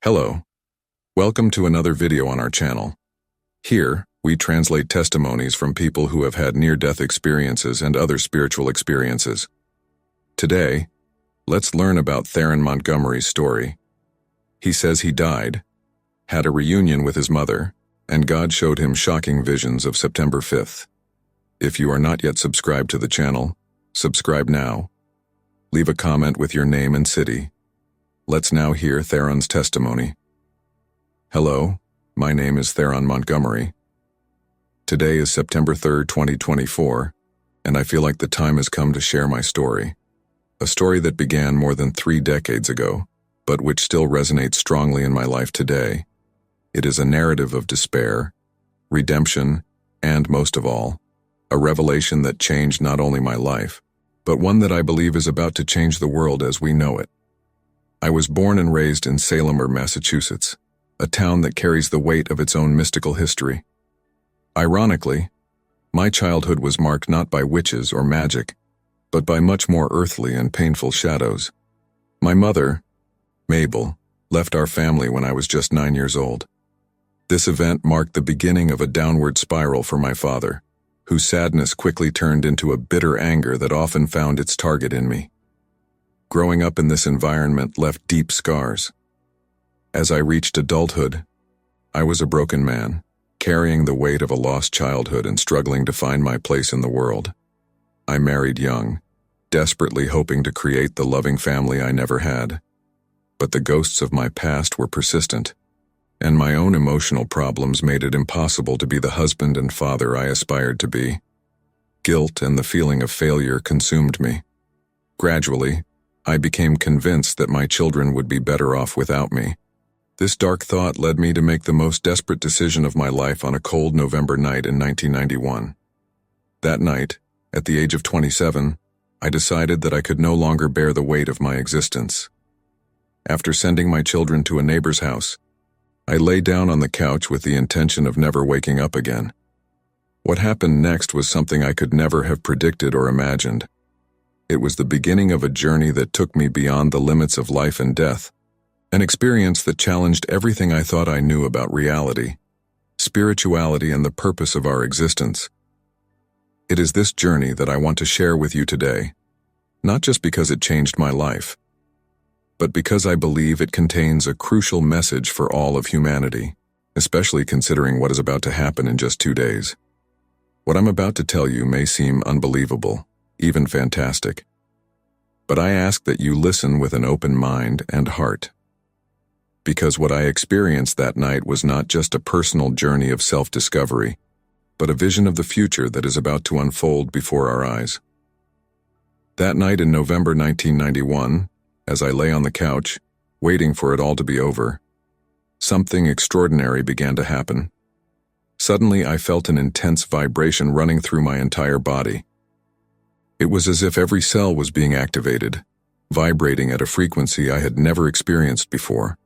Hello. Welcome to another video on our channel. Here, we translate testimonies from people who have had near-death experiences and other spiritual experiences. Today, let's learn about Theron Montgomery's story. He says he died, had a reunion with his mother, and God showed him shocking visions of September 5th. If you are not yet subscribed to the channel, subscribe now. Leave a comment with your name and city. Let's now hear Theron's testimony. Hello, my name is Theron Montgomery. Today is September 3rd, 2024, and I feel like the time has come to share my story. A story that began more than 3 decades ago, but which still resonates strongly in my life today. It is a narrative of despair, redemption, and most of all, a revelation that changed not only my life, but one that I believe is about to change the world as we know it. I was born and raised in Salem, Massachusetts, a town that carries the weight of its own mystical history. Ironically, my childhood was marked not by witches or magic, but by much more earthly and painful shadows. My mother, Mabel, left our family when I was just 9 years old. This event marked the beginning of a downward spiral for my father, whose sadness quickly turned into a bitter anger that often found its target in me. Growing up in this environment left deep scars. As I reached adulthood, I was a broken man, carrying the weight of a lost childhood and struggling to find my place in the world. I married young, desperately hoping to create the loving family I never had. But the ghosts of my past were persistent, and my own emotional problems made it impossible to be the husband and father I aspired to be. Guilt and the feeling of failure consumed me. Gradually, I became convinced that my children would be better off without me. This dark thought led me to make the most desperate decision of my life on a cold November night in 1991. That night, at the age of 27, I decided that I could no longer bear the weight of my existence. After sending my children to a neighbor's house, I lay down on the couch with the intention of never waking up again. What happened next was something I could never have predicted or imagined. It was the beginning of a journey that took me beyond the limits of life and death, an experience that challenged everything I thought I knew about reality, spirituality, and the purpose of our existence. It is this journey that I want to share with you today, not just because it changed my life, but because I believe it contains a crucial message for all of humanity, especially considering what is about to happen in just 2 days. What I'm about to tell you may seem unbelievable, even fantastic. But I ask that you listen with an open mind and heart. Because what I experienced that night was not just a personal journey of self-discovery, but a vision of the future that is about to unfold before our eyes. That night in November 1991, as I lay on the couch, waiting for it all to be over, something extraordinary began to happen. Suddenly, I felt an intense vibration running through my entire body. It was as if every cell was being activated, vibrating at a frequency I had never experienced before.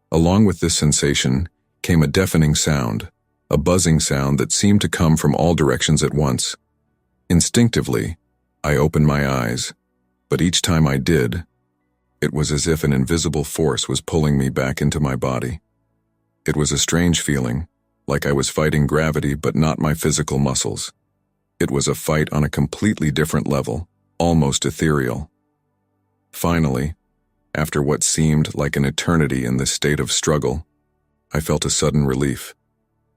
Along with this sensation came a deafening sound, a buzzing sound that seemed to come from all directions at once. Instinctively, I opened my eyes, but each time I did, it was as if an invisible force was pulling me back into my body. It was a strange feeling, like I was fighting gravity but not my physical muscles. It was a fight on a completely different level, almost ethereal. Finally, after what seemed like an eternity in this state of struggle, I felt a sudden relief.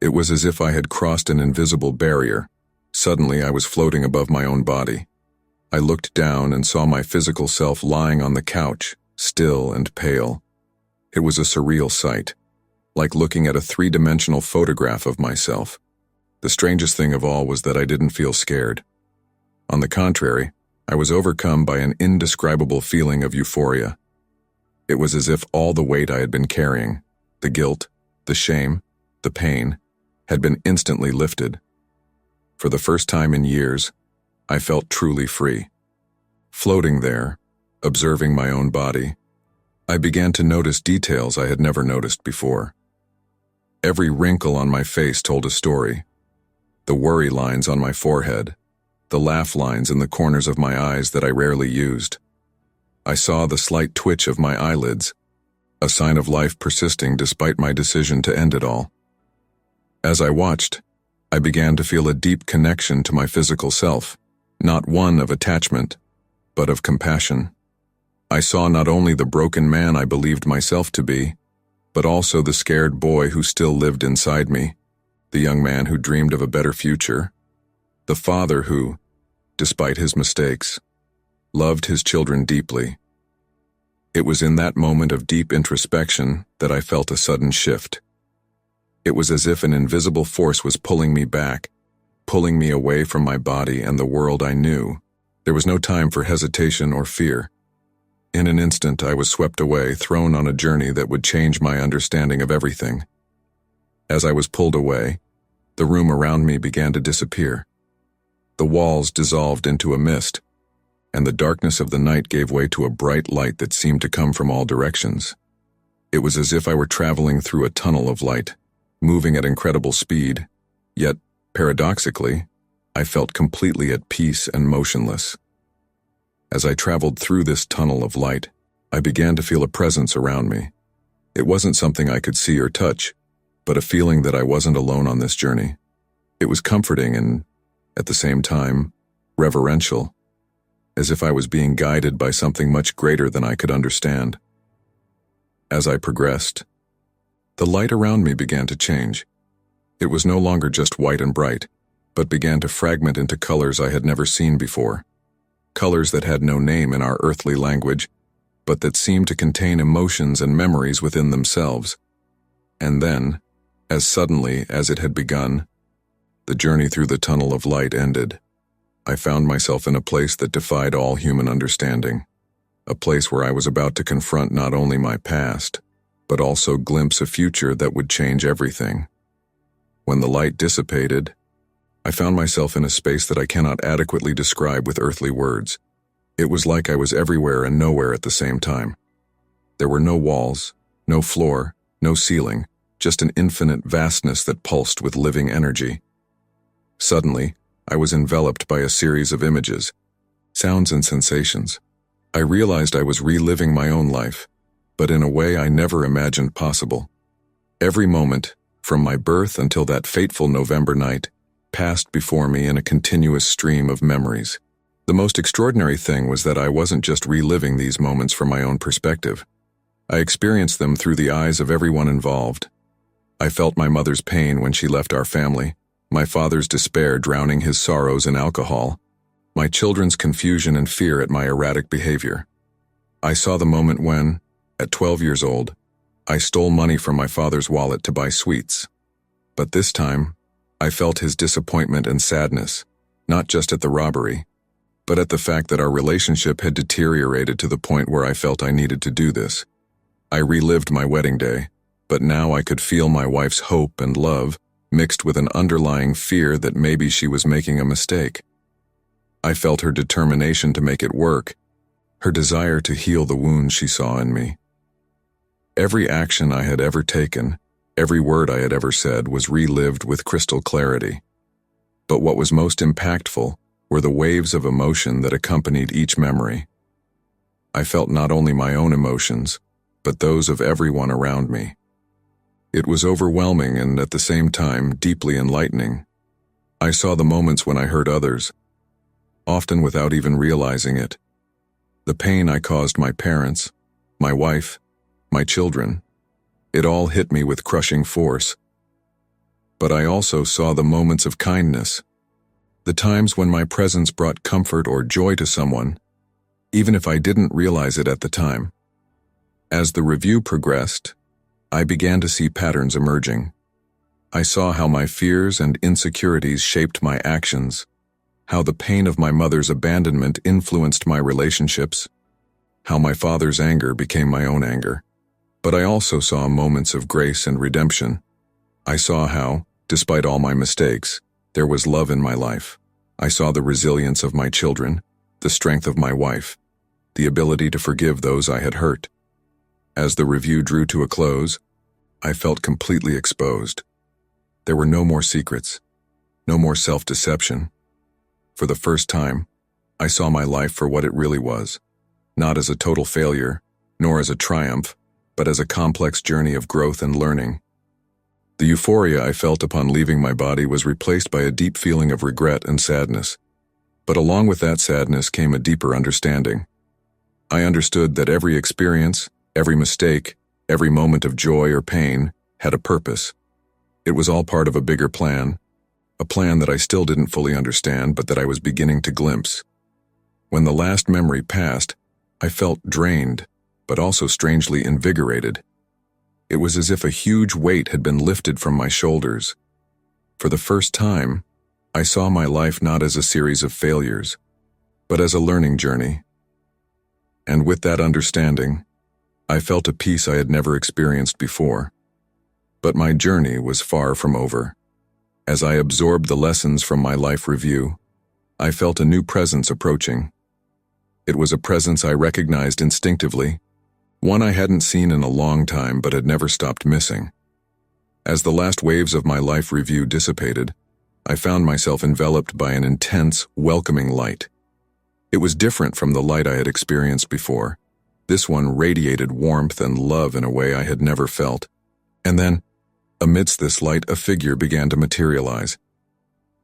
It was as if I had crossed an invisible barrier. Suddenly, I was floating above my own body. I looked down and saw my physical self lying on the couch, still and pale. It was a surreal sight, like looking at a 3-dimensional photograph of myself. The strangest thing of all was that I didn't feel scared. On the contrary, I was overcome by an indescribable feeling of euphoria. It was as if all the weight I had been carrying, the guilt, the shame, the pain, had been instantly lifted. For the first time in years, I felt truly free. Floating there, observing my own body, I began to notice details I had never noticed before. Every wrinkle on my face told a story. The worry lines on my forehead, the laugh lines in the corners of my eyes that I rarely used. I saw the slight twitch of my eyelids, a sign of life persisting despite my decision to end it all. As I watched, I began to feel a deep connection to my physical self, not one of attachment, but of compassion. I saw not only the broken man I believed myself to be, but also the scared boy who still lived inside me, the young man who dreamed of a better future, the father who, despite his mistakes, loved his children deeply. It was in that moment of deep introspection that I felt a sudden shift. It was as if an invisible force was pulling me back, pulling me away from my body and the world I knew. There was no time for hesitation or fear. In an instant, I was swept away, thrown on a journey that would change my understanding of everything. As I was pulled away, the room around me began to disappear. The walls dissolved into a mist, and the darkness of the night gave way to a bright light that seemed to come from all directions. It was as if I were traveling through a tunnel of light, moving at incredible speed, yet, paradoxically, I felt completely at peace and motionless. As I traveled through this tunnel of light, I began to feel a presence around me. It wasn't something I could see or touch, but a feeling that I wasn't alone on this journey. It was comforting and, at the same time, reverential, as if I was being guided by something much greater than I could understand. As I progressed, the light around me began to change. It was no longer just white and bright, but began to fragment into colors I had never seen before. Colors that had no name in our earthly language, but that seemed to contain emotions and memories within themselves. And then, as suddenly as it had begun, the journey through the tunnel of light ended. I found myself in a place that defied all human understanding, a place where I was about to confront not only my past, but also glimpse a future that would change everything. When the light dissipated, I found myself in a space that I cannot adequately describe with earthly words. It was like I was everywhere and nowhere at the same time. There were no walls, no floor, no ceiling, just an infinite vastness that pulsed with living energy. Suddenly, I was enveloped by a series of images, sounds and sensations. I realized I was reliving my own life, but in a way I never imagined possible. Every moment, from my birth until that fateful November night, passed before me in a continuous stream of memories. The most extraordinary thing was that I wasn't just reliving these moments from my own perspective. I experienced them through the eyes of everyone involved. I felt my mother's pain when she left our family, my father's despair drowning his sorrows in alcohol, my children's confusion and fear at my erratic behavior. I saw the moment when, at 12 years old, I stole money from my father's wallet to buy sweets. But this time, I felt his disappointment and sadness, not just at the robbery, but at the fact that our relationship had deteriorated to the point where I felt I needed to do this. I relived my wedding day, but now I could feel my wife's hope and love mixed with an underlying fear that maybe she was making a mistake. I felt her determination to make it work, her desire to heal the wounds she saw in me. Every action I had ever taken, every word I had ever said was relived with crystal clarity. But what was most impactful were the waves of emotion that accompanied each memory. I felt not only my own emotions, but those of everyone around me. It was overwhelming and at the same time deeply enlightening. I saw the moments when I hurt others, often without even realizing it. The pain I caused my parents, my wife, my children, it all hit me with crushing force. But I also saw the moments of kindness, the times when my presence brought comfort or joy to someone, even if I didn't realize it at the time. As the review progressed, I began to see patterns emerging. I saw how my fears and insecurities shaped my actions, how the pain of my mother's abandonment influenced my relationships, how my father's anger became my own anger. But I also saw moments of grace and redemption. I saw how, despite all my mistakes, there was love in my life. I saw the resilience of my children, the strength of my wife, the ability to forgive those I had hurt. As the review drew to a close, I felt completely exposed. There were no more secrets, no more self-deception. For the first time, I saw my life for what it really was, not as a total failure, nor as a triumph, but as a complex journey of growth and learning. The euphoria I felt upon leaving my body was replaced by a deep feeling of regret and sadness. But along with that sadness came a deeper understanding. I understood that every experience, every mistake, every moment of joy or pain had a purpose. It was all part of a bigger plan, a plan that I still didn't fully understand but that I was beginning to glimpse. When the last memory passed, I felt drained, but also strangely invigorated. It was as if a huge weight had been lifted from my shoulders. For the first time, I saw my life not as a series of failures, but as a learning journey. And with that understanding, I felt a peace I had never experienced before. But my journey was far from over. As I absorbed the lessons from my life review, I felt a new presence approaching. It was a presence I recognized instinctively, one I hadn't seen in a long time but had never stopped missing. As the last waves of my life review dissipated, I found myself enveloped by an intense, welcoming light. It was different from the light I had experienced before. This one radiated warmth and love in a way I had never felt. And then, amidst this light, a figure began to materialize.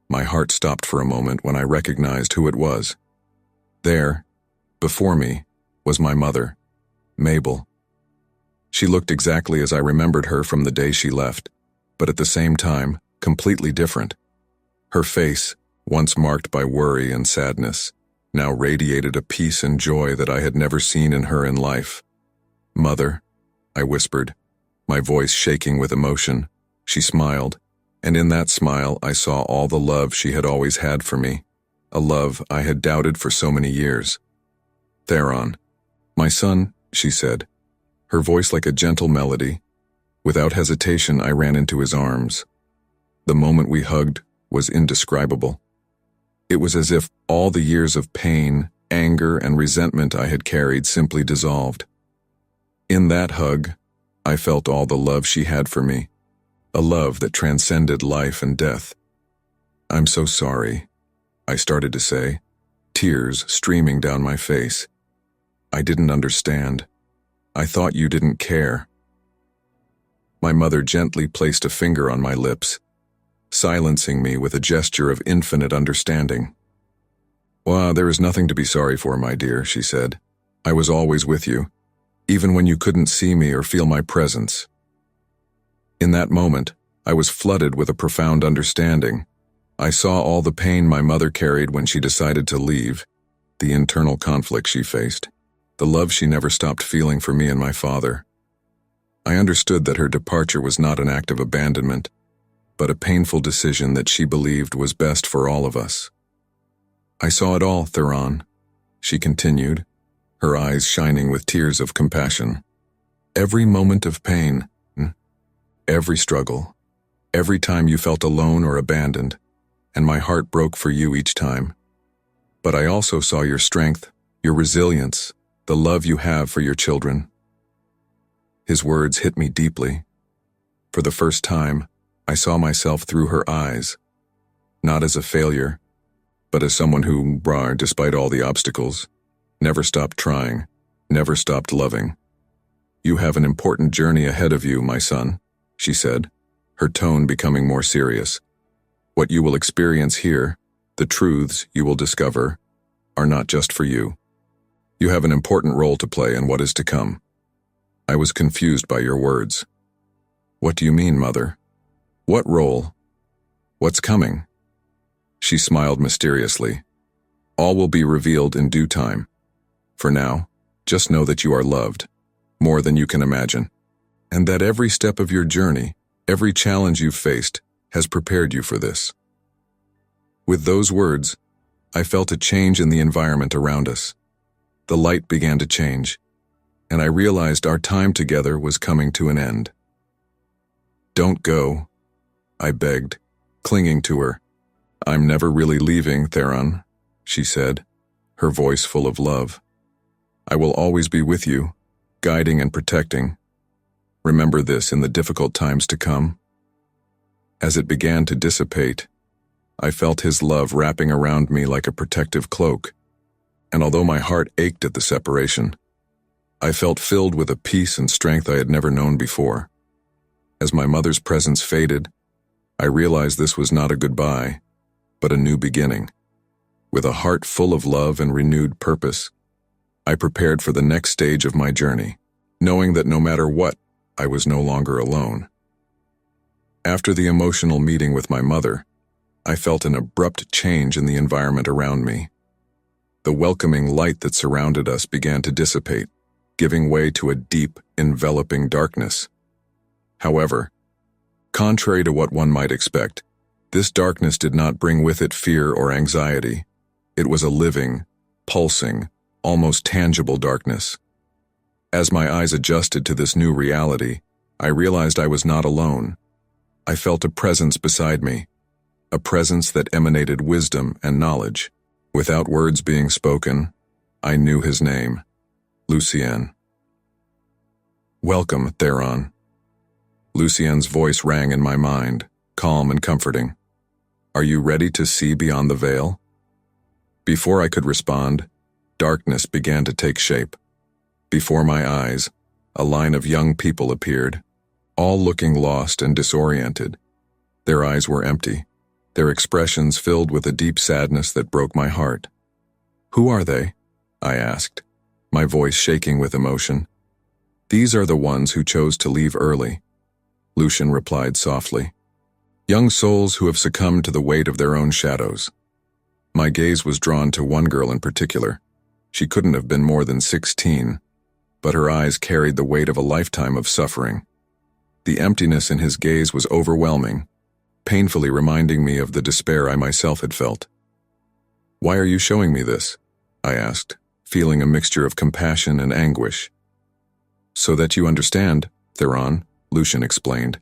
My heart stopped for a moment when I recognized who it was. There, before me, was my mother, Mabel. She looked exactly as I remembered her from the day she left, but at the same time, completely different. Her face, once marked by worry and sadness, now radiated a peace and joy that I had never seen in her in life. "Mother," I whispered, my voice shaking with emotion. She smiled, and in that smile I saw all the love she had always had for me, a love I had doubted for so many years. "Theron, my son," she said, her voice like a gentle melody. Without hesitation, I ran into his arms. The moment we hugged was indescribable. It was as if all the years of pain, anger, and resentment I had carried simply dissolved. In that hug, I felt all the love she had for me, a love that transcended life and death. "I'm so sorry," I started to say, tears streaming down my face. "I didn't understand. I thought you didn't care." My mother gently placed a finger on my lips, silencing me with a gesture of infinite understanding. "Well, there is nothing to be sorry for, my dear," she said. "I was always with you, even when you couldn't see me or feel my presence." In that moment, I was flooded with a profound understanding. I saw all the pain my mother carried when she decided to leave, the internal conflict she faced, the love she never stopped feeling for me and my father. I understood that her departure was not an act of abandonment, but a painful decision that she believed was best for all of us. "I saw it all, Theron," she continued, her eyes shining with tears of compassion. "Every moment of pain, every struggle, every time you felt alone or abandoned, and my heart broke for you each time. But I also saw your strength, your resilience, the love you have for your children." His words hit me deeply. For the first time, I saw myself through her eyes, not as a failure, but as someone who, despite all the obstacles, never stopped trying, never stopped loving. "You have an important journey ahead of you, my son," she said, her tone becoming more serious. "What you will experience here, the truths you will discover, are not just for you. You have an important role to play in what is to come." I was confused by your words. "What do you mean, Mother? What role? What's coming?" She smiled mysteriously. "All will be revealed in due time. For now, just know that you are loved, more than you can imagine, and that every step of your journey, every challenge you've faced, has prepared you for this." With those words, I felt a change in the environment around us. The light began to change, and I realized our time together was coming to an end. "Don't go," I begged, clinging to her. "I'm never really leaving, Theron," she said, her voice full of love. "I will always be with you, guiding and protecting. Remember this in the difficult times to come." As it began to dissipate, I felt his love wrapping around me like a protective cloak, and although my heart ached at the separation, I felt filled with a peace and strength I had never known before. As my mother's presence faded, I realized this was not a goodbye, but a new beginning. With a heart full of love and renewed purpose, I prepared for the next stage of my journey, knowing that no matter what, I was no longer alone. After the emotional meeting with my mother, I felt an abrupt change in the environment around me. The welcoming light that surrounded us began to dissipate, giving way to a deep, enveloping darkness. However, contrary to what one might expect, this darkness did not bring with it fear or anxiety. It was a living, pulsing, almost tangible darkness. As my eyes adjusted to this new reality, I realized I was not alone. I felt a presence beside me, a presence that emanated wisdom and knowledge. Without words being spoken, I knew his name, Lucien. "Welcome, Theron." Lucien's voice rang in my mind, calm and comforting. "Are you ready to see beyond the veil?" Before I could respond, darkness began to take shape. Before my eyes, a line of young people appeared, all looking lost and disoriented. Their eyes were empty, their expressions filled with a deep sadness that broke my heart. "Who are they?" I asked, my voice shaking with emotion. "These are the ones who chose to leave early," Lucien replied softly. "Young souls who have succumbed to the weight of their own shadows." My gaze was drawn to one girl in particular. She couldn't have been more than 16, but her eyes carried the weight of a lifetime of suffering. The emptiness in his gaze was overwhelming, painfully reminding me of the despair I myself had felt. "Why are you showing me this?" I asked, feeling a mixture of compassion and anguish. "So that you understand, Theron," Lucien explained.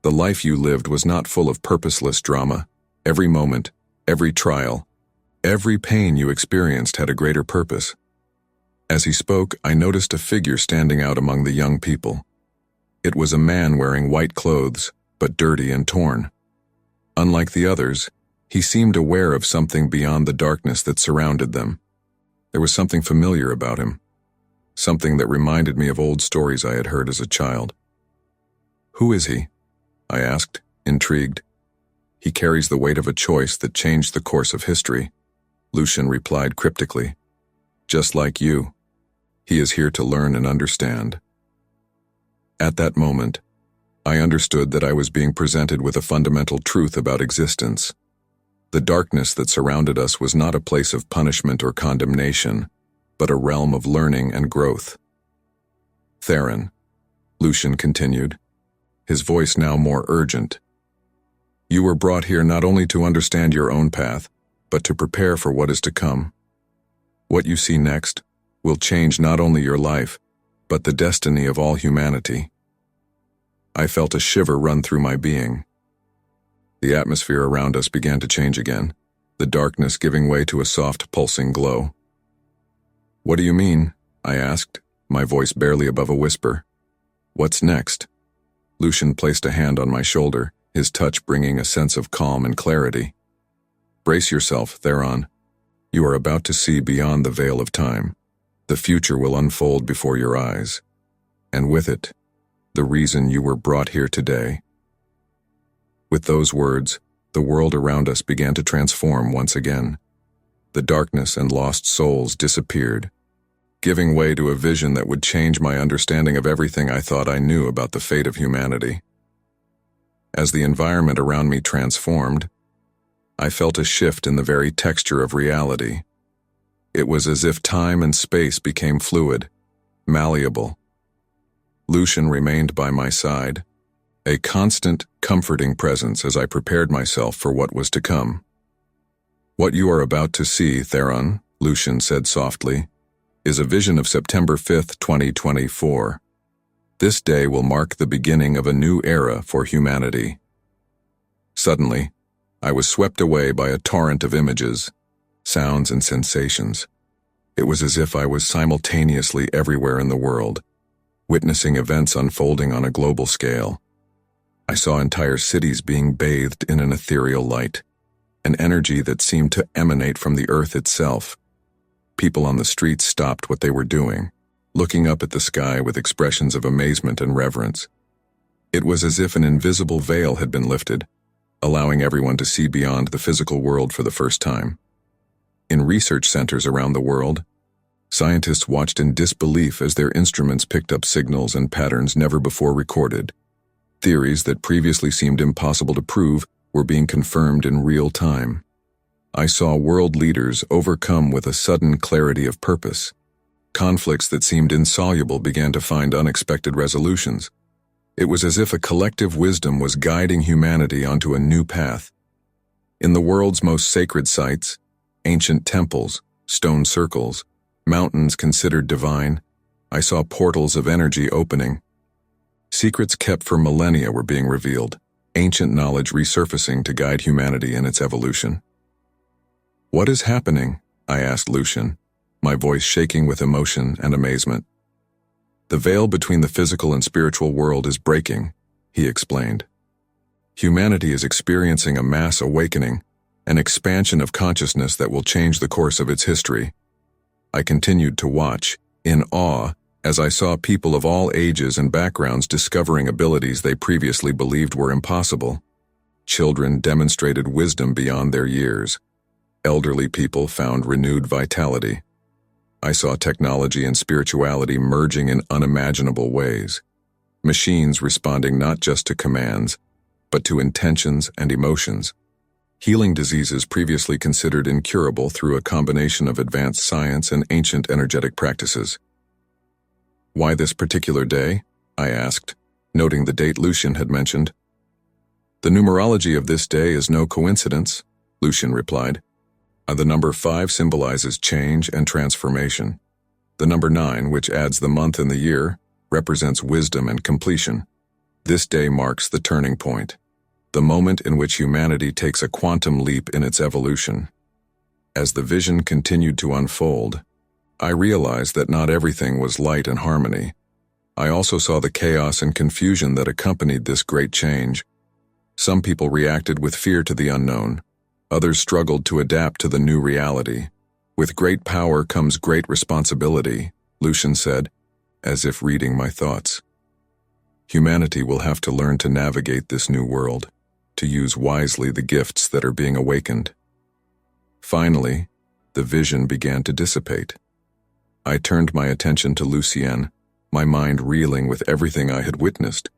"The life you lived was not full of purposeless drama. Every moment, every trial, every pain you experienced had a greater purpose." As he spoke, I noticed a figure standing out among the young people. It was a man wearing white clothes, but dirty and torn. Unlike the others, he seemed aware of something beyond the darkness that surrounded them. There was something familiar about him, something that reminded me of old stories I had heard as a child. "Who is he?" I asked, intrigued. "He carries the weight of a choice that changed the course of history," Lucien replied cryptically. "Just like you, he is here to learn and understand." At that moment, I understood that I was being presented with a fundamental truth about existence. The darkness that surrounded us was not a place of punishment or condemnation, but a realm of learning and growth. "Theron," Lucien continued, his voice now more urgent, "you were brought here not only to understand your own path, but to prepare for what is to come. What you see next will change not only your life, but the destiny of all humanity." I felt a shiver run through my being. The atmosphere around us began to change again, the darkness giving way to a soft, pulsing glow. "What do you mean?" I asked, my voice barely above a whisper. "What's next?" Lucien placed a hand on my shoulder, his touch bringing a sense of calm and clarity. "Brace yourself, Theron. You are about to see beyond the veil of time. The future will unfold before your eyes, and with it, the reason you were brought here today." With those words, the world around us began to transform once again. The darkness and lost souls disappeared, giving way to a vision that would change my understanding of everything I thought I knew about the fate of humanity. As the environment around me transformed, I felt a shift in the very texture of reality. It was as if time and space became fluid, malleable. Lucien remained by my side, a constant, comforting presence as I prepared myself for what was to come. "What you are about to see, Theron," Lucien said softly, "is a vision of September 5th, 2024. This day will mark the beginning of a new era for humanity." Suddenly, I was swept away by a torrent of images, sounds, and sensations. It was as if I was simultaneously everywhere in the world, witnessing events unfolding on a global scale. I saw entire cities being bathed in an ethereal light, an energy that seemed to emanate from the earth itself. People on the streets stopped what they were doing, looking up at the sky with expressions of amazement and reverence. It was as if an invisible veil had been lifted, allowing everyone to see beyond the physical world for the first time. In research centers around the world, scientists watched in disbelief as their instruments picked up signals and patterns never before recorded. Theories that previously seemed impossible to prove were being confirmed in real time. I saw world leaders overcome with a sudden clarity of purpose. Conflicts that seemed insoluble began to find unexpected resolutions. It was as if a collective wisdom was guiding humanity onto a new path. In the world's most sacred sites, ancient temples, stone circles, mountains considered divine, I saw portals of energy opening. Secrets kept for millennia were being revealed, ancient knowledge resurfacing to guide humanity in its evolution. "What is happening?" I asked Lucian, my voice shaking with emotion and amazement. "The veil between the physical and spiritual world is breaking," he explained. "Humanity is experiencing a mass awakening, an expansion of consciousness that will change the course of its history." I continued to watch, in awe, as I saw people of all ages and backgrounds discovering abilities they previously believed were impossible. Children demonstrated wisdom beyond their years. Elderly people found renewed vitality. I saw technology and spirituality merging in unimaginable ways. Machines responding not just to commands, but to intentions and emotions. Healing diseases previously considered incurable through a combination of advanced science and ancient energetic practices. "Why this particular day?" I asked, noting the date Lucian had mentioned. "The numerology of this day is no coincidence," Lucian replied. The number 5 symbolizes change and transformation. The number 9, which adds the month and the year, represents wisdom and completion. This day marks the turning point, the moment in which humanity takes a quantum leap in its evolution. As the vision continued to unfold, I realized that not everything was light and harmony. I also saw the chaos and confusion that accompanied this great change. Some people reacted with fear to the unknown. Others struggled to adapt to the new reality. "With great power comes great responsibility," Lucian said, as if reading my thoughts. "Humanity will have to learn to navigate this new world, to use wisely the gifts that are being awakened." Finally, the vision began to dissipate. I turned my attention to Lucienne, my mind reeling with everything I had witnessed.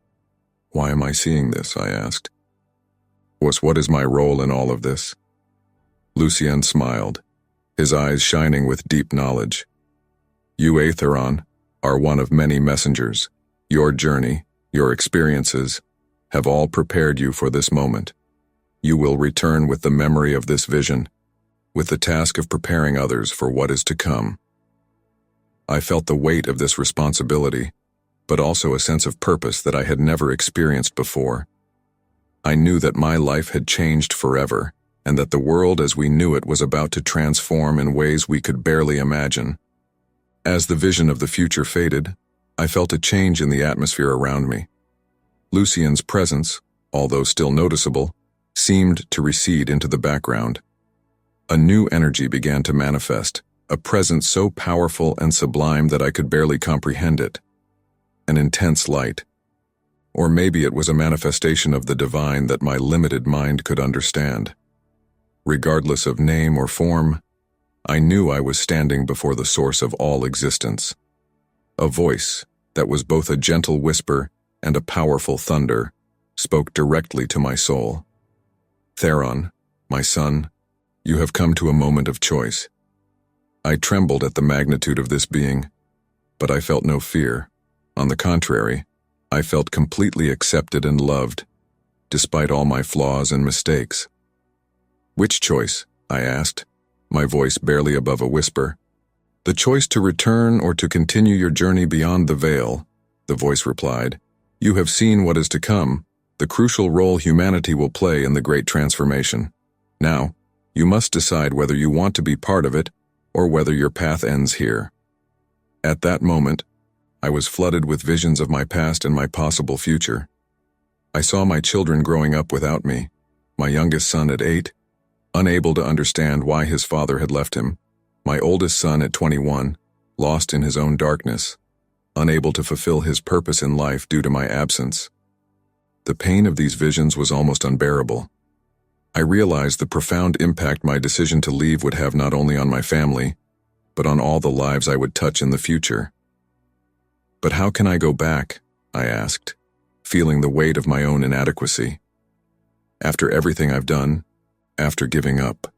"Why am I seeing this?" I asked. What is my role in all of this?" Lucienne smiled, his eyes shining with deep knowledge. "You, Aetheron, are one of many messengers. Your journey, your experiences, have all prepared you for this moment. You will return with the memory of this vision, with the task of preparing others for what is to come." I felt the weight of this responsibility, but also a sense of purpose that I had never experienced before. I knew that my life had changed forever, and that the world as we knew it was about to transform in ways we could barely imagine. As the vision of the future faded, I felt a change in the atmosphere around me. Lucien's presence, although still noticeable, seemed to recede into the background. A new energy began to manifest, a presence so powerful and sublime that I could barely comprehend it. An intense light. Or maybe it was a manifestation of the divine that my limited mind could understand. Regardless of name or form, I knew I was standing before the source of all existence. A voice that was both a gentle whisper and a powerful thunder spoke directly to my soul. "Theron, my son, you have come to a moment of choice." I trembled at the magnitude of this being, but I felt no fear. On the contrary, I felt completely accepted and loved, despite all my flaws and mistakes. "Which choice?" I asked, my voice barely above a whisper. "The choice to return or to continue your journey beyond the veil," the voice replied. "You have seen what is to come, the crucial role humanity will play in the great transformation. Now, you must decide whether you want to be part of it or whether your path ends here." At that moment, I was flooded with visions of my past and my possible future. I saw my children growing up without me, my youngest son at 8, unable to understand why his father had left him, my oldest son at 21, lost in his own darkness, unable to fulfill his purpose in life due to my absence. The pain of these visions was almost unbearable. I realized the profound impact my decision to leave would have not only on my family, but on all the lives I would touch in the future. But how can I go back? I asked, feeling the weight of my own inadequacy. After everything I've done, after giving up.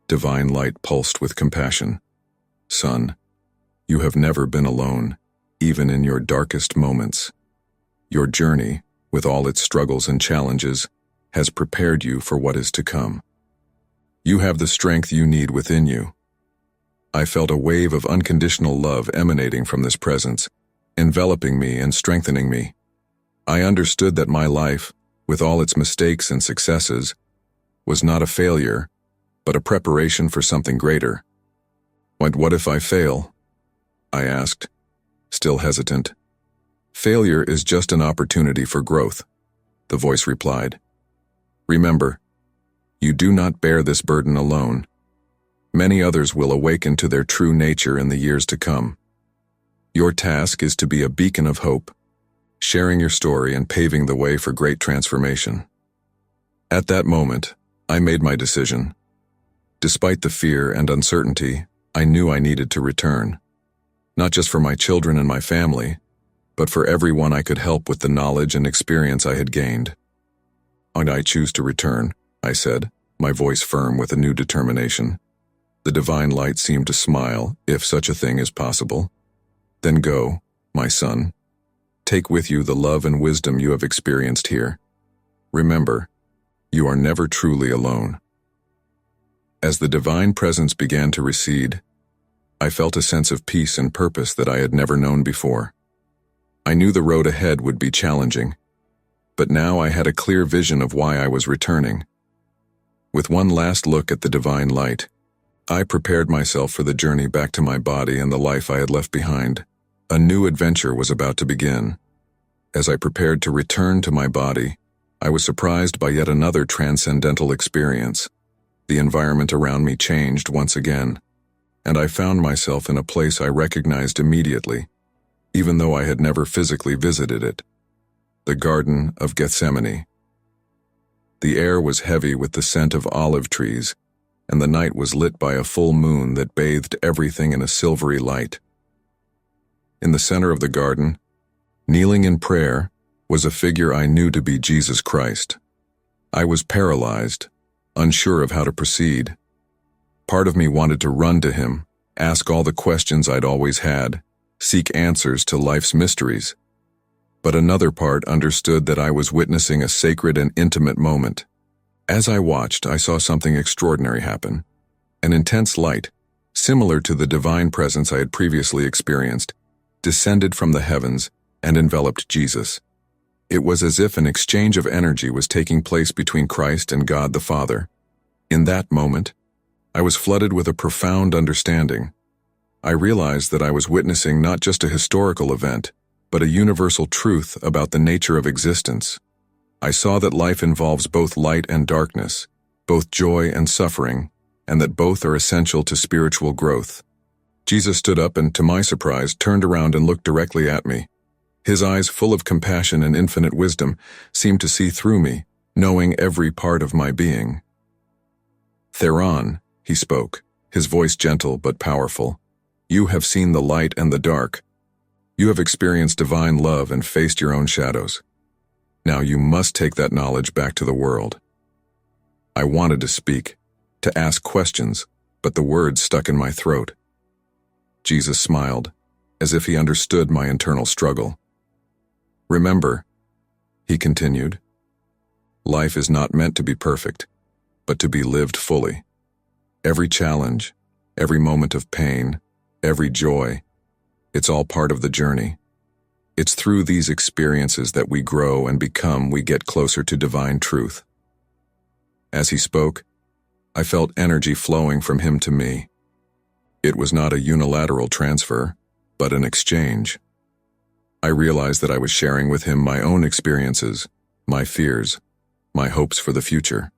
Divine light pulsed with compassion. Son, you have never been alone, even in your darkest moments. Your journey, with all its struggles and challenges, has prepared you for what is to come. You have the strength you need within you. I felt a wave of unconditional love emanating from this presence, enveloping me and strengthening me. I understood that my life, with all its mistakes and successes, was not a failure, but a preparation for something greater. What if I fail? I asked, still hesitant. Failure is just an opportunity for growth, the voice replied. Remember, you do not bear this burden alone. Many others will awaken to their true nature in the years to come. Your task is to be a beacon of hope, sharing your story and paving the way for great transformation. At that moment, I made my decision. Despite the fear and uncertainty, I knew I needed to return. Not just for my children and my family, but for everyone I could help with the knowledge and experience I had gained. And I choose to return, I said, my voice firm with a new determination. The divine light seemed to smile, if such a thing is possible. Then go, my son. Take with you the love and wisdom you have experienced here. Remember, you are never truly alone. As the divine presence began to recede, I felt a sense of peace and purpose that I had never known before. I knew the road ahead would be challenging, but now I had a clear vision of why I was returning. With one last look at the divine light, I prepared myself for the journey back to my body and the life I had left behind. A new adventure was about to begin. As I prepared to return to my body, I was surprised by yet another transcendental experience. The environment around me changed once again, and I found myself in a place I recognized immediately, even though I had never physically visited it. The Garden of Gethsemane. The air was heavy with the scent of olive trees, and the night was lit by a full moon that bathed everything in a silvery light. In the center of the garden, kneeling in prayer, was a figure I knew to be Jesus Christ. I was paralyzed, unsure of how to proceed. Part of me wanted to run to him, ask all the questions I'd always had, seek answers to life's mysteries. But another part understood that I was witnessing a sacred and intimate moment. As I watched, I saw something extraordinary happen. An intense light, similar to the divine presence I had previously experienced, descended from the heavens and enveloped Jesus. It was as if an exchange of energy was taking place between Christ and God the Father. In that moment, I was flooded with a profound understanding. I realized that I was witnessing not just a historical event, but a universal truth about the nature of existence. I saw that life involves both light and darkness, both joy and suffering, and that both are essential to spiritual growth. Jesus stood up and, to my surprise, turned around and looked directly at me. His eyes, full of compassion and infinite wisdom, seemed to see through me, knowing every part of my being. Theron, he spoke, his voice gentle but powerful. You have seen the light and the dark. You have experienced divine love and faced your own shadows. Now you must take that knowledge back to the world. I wanted to speak, to ask questions, but the words stuck in my throat. Jesus smiled, as if he understood my internal struggle. Remember, he continued, life is not meant to be perfect, but to be lived fully. Every challenge, every moment of pain, every joy, it's all part of the journey. It's through these experiences that we grow and become, we get closer to divine truth. As he spoke, I felt energy flowing from him to me. It was not a unilateral transfer, but an exchange. I realized that I was sharing with him my own experiences, my fears, my hopes for the future.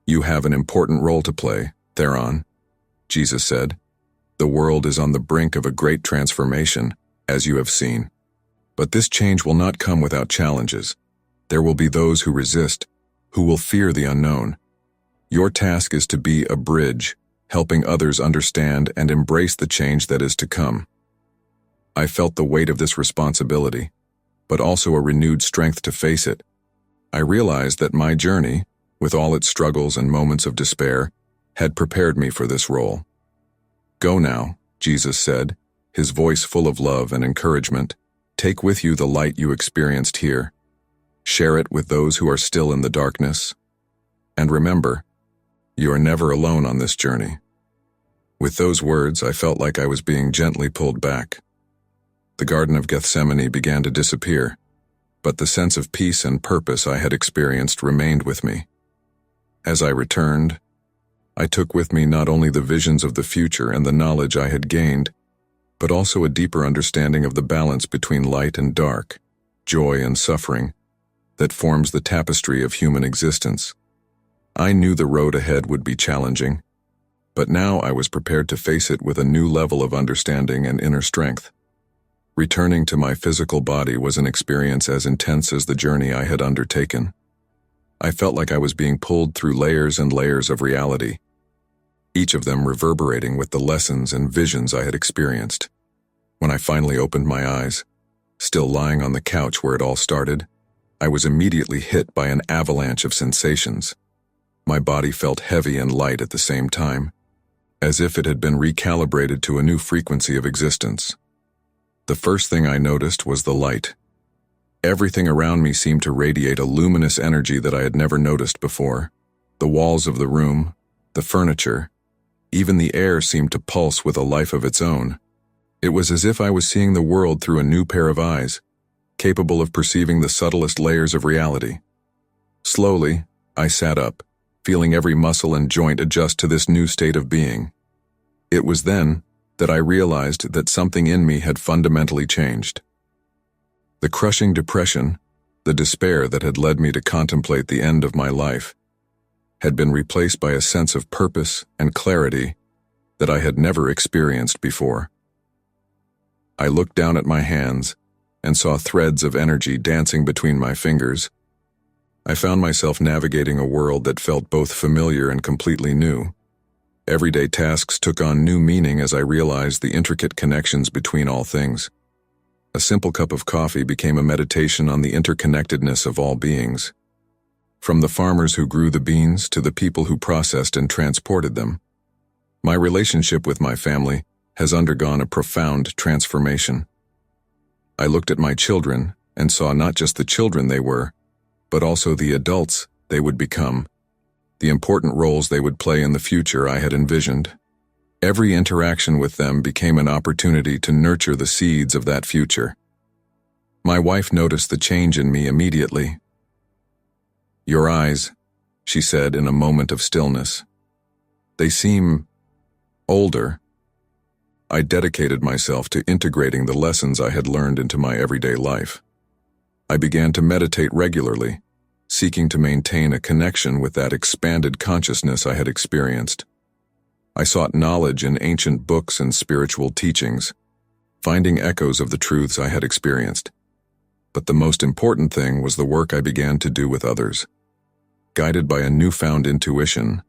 You have an important role to play, Theron, Jesus said. The world is on the brink of a great transformation, as you have seen. But this change will not come without challenges. There will be those who resist, who will fear the unknown. Your task is to be a bridge, helping others understand and embrace the change that is to come. I felt the weight of this responsibility, but also a renewed strength to face it. I realized that my journey, with all its struggles and moments of despair, had prepared me for this role. Go now, Jesus said, his voice full of love and encouragement. Take with you the light you experienced here. Share it with those who are still in the darkness. And remember, you are never alone on this journey. With those words, I felt like I was being gently pulled back. The Garden of Gethsemane began to disappear, but the sense of peace and purpose I had experienced remained with me. As I returned, I took with me not only the visions of the future and the knowledge I had gained, but also a deeper understanding of the balance between light and dark, joy and suffering, that forms the tapestry of human existence. I knew the road ahead would be challenging, but now I was prepared to face it with a new level of understanding and inner strength. Returning to my physical body was an experience as intense as the journey I had undertaken. I felt like I was being pulled through layers and layers of reality, each of them reverberating with the lessons and visions I had experienced. When I finally opened my eyes, still lying on the couch where it all started, I was immediately hit by an avalanche of sensations. My body felt heavy and light at the same time, as if it had been recalibrated to a new frequency of existence. The first thing I noticed was the light. Everything around me seemed to radiate a luminous energy that I had never noticed before. The walls of the room, the furniture, even the air seemed to pulse with a life of its own. It was as if I was seeing the world through a new pair of eyes, capable of perceiving the subtlest layers of reality. Slowly, I sat up, feeling every muscle and joint adjust to this new state of being. It was then that I realized that something in me had fundamentally changed. The crushing depression, the despair that had led me to contemplate the end of my life, had been replaced by a sense of purpose and clarity that I had never experienced before. I looked down at my hands and saw threads of energy dancing between my fingers. I found myself navigating a world that felt both familiar and completely new. Everyday tasks took on new meaning as I realized the intricate connections between all things. A simple cup of coffee became a meditation on the interconnectedness of all beings. From the farmers who grew the beans to the people who processed and transported them. My relationship with my family has undergone a profound transformation. I looked at my children and saw not just the children they were, but also the adults they would become, the important roles they would play in the future I had envisioned. Every interaction with them became an opportunity to nurture the seeds of that future. My wife noticed the change in me immediately. "Your eyes," she said in a moment of stillness. "They seem older." I dedicated myself to integrating the lessons I had learned into my everyday life. I began to meditate regularly, seeking to maintain a connection with that expanded consciousness I had experienced. I sought knowledge in ancient books and spiritual teachings, finding echoes of the truths I had experienced. But the most important thing was the work I began to do with others. Guided by a newfound intuition,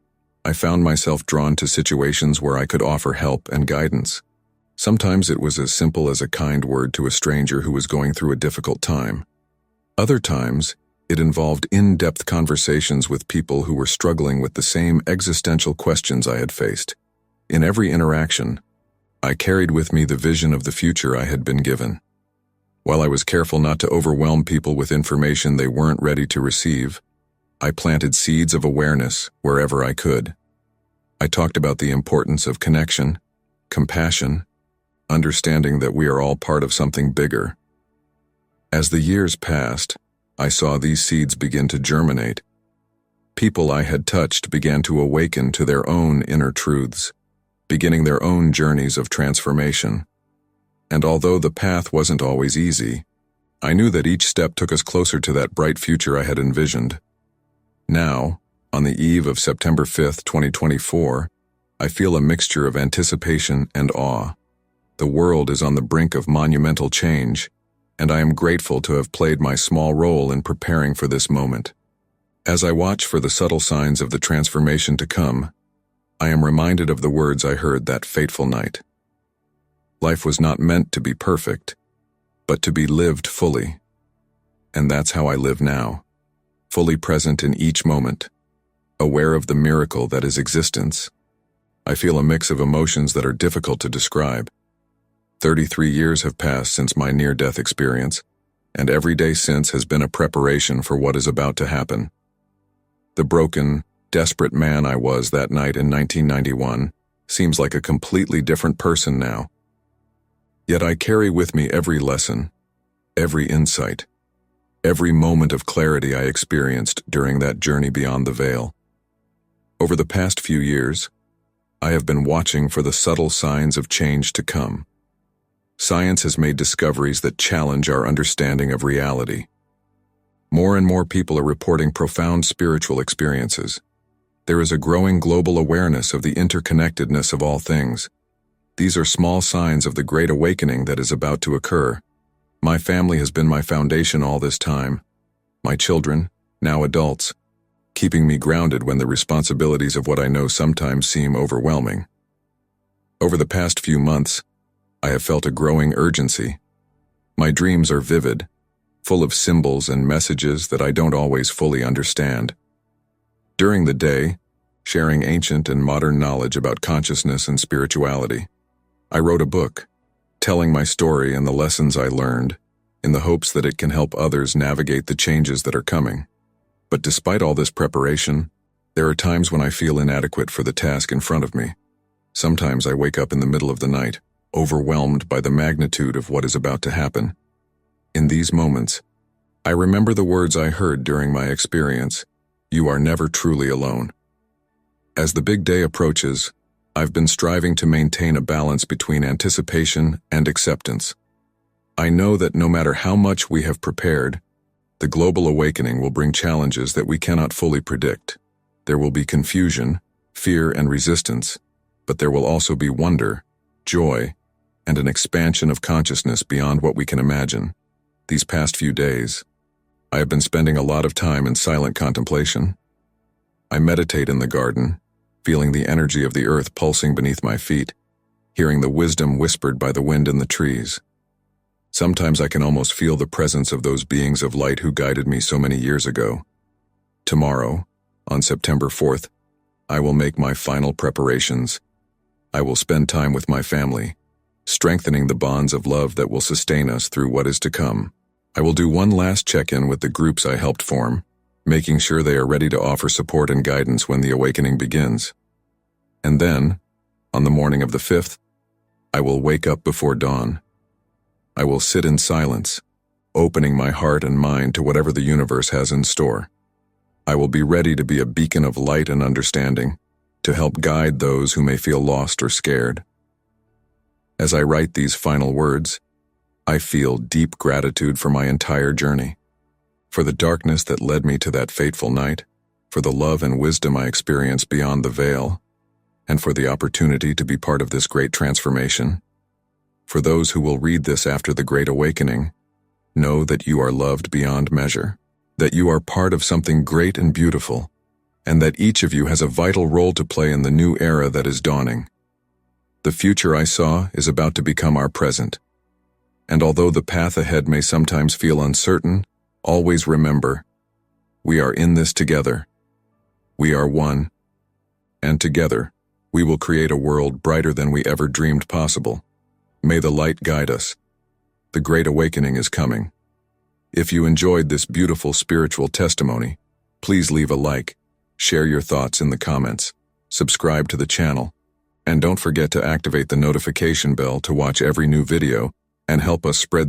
I found myself drawn to situations where I could offer help and guidance. Sometimes it was as simple as a kind word to a stranger who was going through a difficult time. Other times, it involved in-depth conversations with people who were struggling with the same existential questions I had faced. In every interaction, I carried with me the vision of the future I had been given. While I was careful not to overwhelm people with information they weren't ready to receive, I planted seeds of awareness wherever I could. I talked about the importance of connection, compassion, understanding that we are all part of something bigger. As the years passed, I saw these seeds begin to germinate. People I had touched began to awaken to their own inner truths, beginning their own journeys of transformation. And although the path wasn't always easy, I knew that each step took us closer to that bright future I had envisioned. Now, on the eve of September 5th, 2024, I feel a mixture of anticipation and awe. The world is on the brink of monumental change, and I am grateful to have played my small role in preparing for this moment. As I watch for the subtle signs of the transformation to come, I am reminded of the words I heard that fateful night. Life was not meant to be perfect, but to be lived fully. And that's how I live now, fully present in each moment, aware of the miracle that is existence. I feel a mix of emotions that are difficult to describe. 33 years have passed since my near-death experience, and every day since has been a preparation for what is about to happen. The broken, desperate man I was that night in 1991 seems like a completely different person now. Yet I carry with me every lesson, every insight, every moment of clarity I experienced during that journey beyond the veil. Over the past few years, I have been watching for the subtle signs of change to come. Science has made discoveries that challenge our understanding of reality. More and more people are reporting profound spiritual experiences. There is a growing global awareness of the interconnectedness of all things. These are small signs of the great awakening that is about to occur. My family has been my foundation all this time. My children, now adults, keeping me grounded when the responsibilities of what I know sometimes seem overwhelming. Over the past few months, I have felt a growing urgency. My dreams are vivid, full of symbols and messages that I don't always fully understand. During the day, sharing ancient and modern knowledge about consciousness and spirituality, I wrote a book, telling my story and the lessons I learned, in the hopes that it can help others navigate the changes that are coming. But despite all this preparation, there are times when I feel inadequate for the task in front of me. Sometimes I wake up in the middle of the night, overwhelmed by the magnitude of what is about to happen. In these moments, I remember the words I heard during my experience: "You are never truly alone." As the big day approaches, I've been striving to maintain a balance between anticipation and acceptance. I know that no matter how much we have prepared, the global awakening will bring challenges that we cannot fully predict. There will be confusion, fear, and resistance, but there will also be wonder, joy, and an expansion of consciousness beyond what we can imagine. These past few days, I have been spending a lot of time in silent contemplation. I meditate in the garden, feeling the energy of the earth pulsing beneath my feet, hearing the wisdom whispered by the wind in the trees. Sometimes I can almost feel the presence of those beings of light who guided me so many years ago. Tomorrow, on September 4th, I will make my final preparations. I will spend time with my family, strengthening the bonds of love that will sustain us through what is to come. I will do one last check-in with the groups I helped form, making sure they are ready to offer support and guidance when the awakening begins. And then, on the morning of the 5th, I will wake up before dawn. I will sit in silence, opening my heart and mind to whatever the universe has in store. I will be ready to be a beacon of light and understanding, to help guide those who may feel lost or scared. As I write these final words, I feel deep gratitude for my entire journey, for the darkness that led me to that fateful night, for the love and wisdom I experienced beyond the veil, and for the opportunity to be part of this great transformation. For those who will read this after the Great Awakening, know that you are loved beyond measure, that you are part of something great and beautiful, and that each of you has a vital role to play in the new era that is dawning. The future I saw is about to become our present. And although the path ahead may sometimes feel uncertain, always remember, we are in this together. We are one. And together, we will create a world brighter than we ever dreamed possible. May the light guide us. The Great Awakening is coming. If you enjoyed this beautiful spiritual testimony, please leave a like, share your thoughts in the comments, subscribe to the channel, and don't forget to activate the notification bell to watch every new video and help us spread this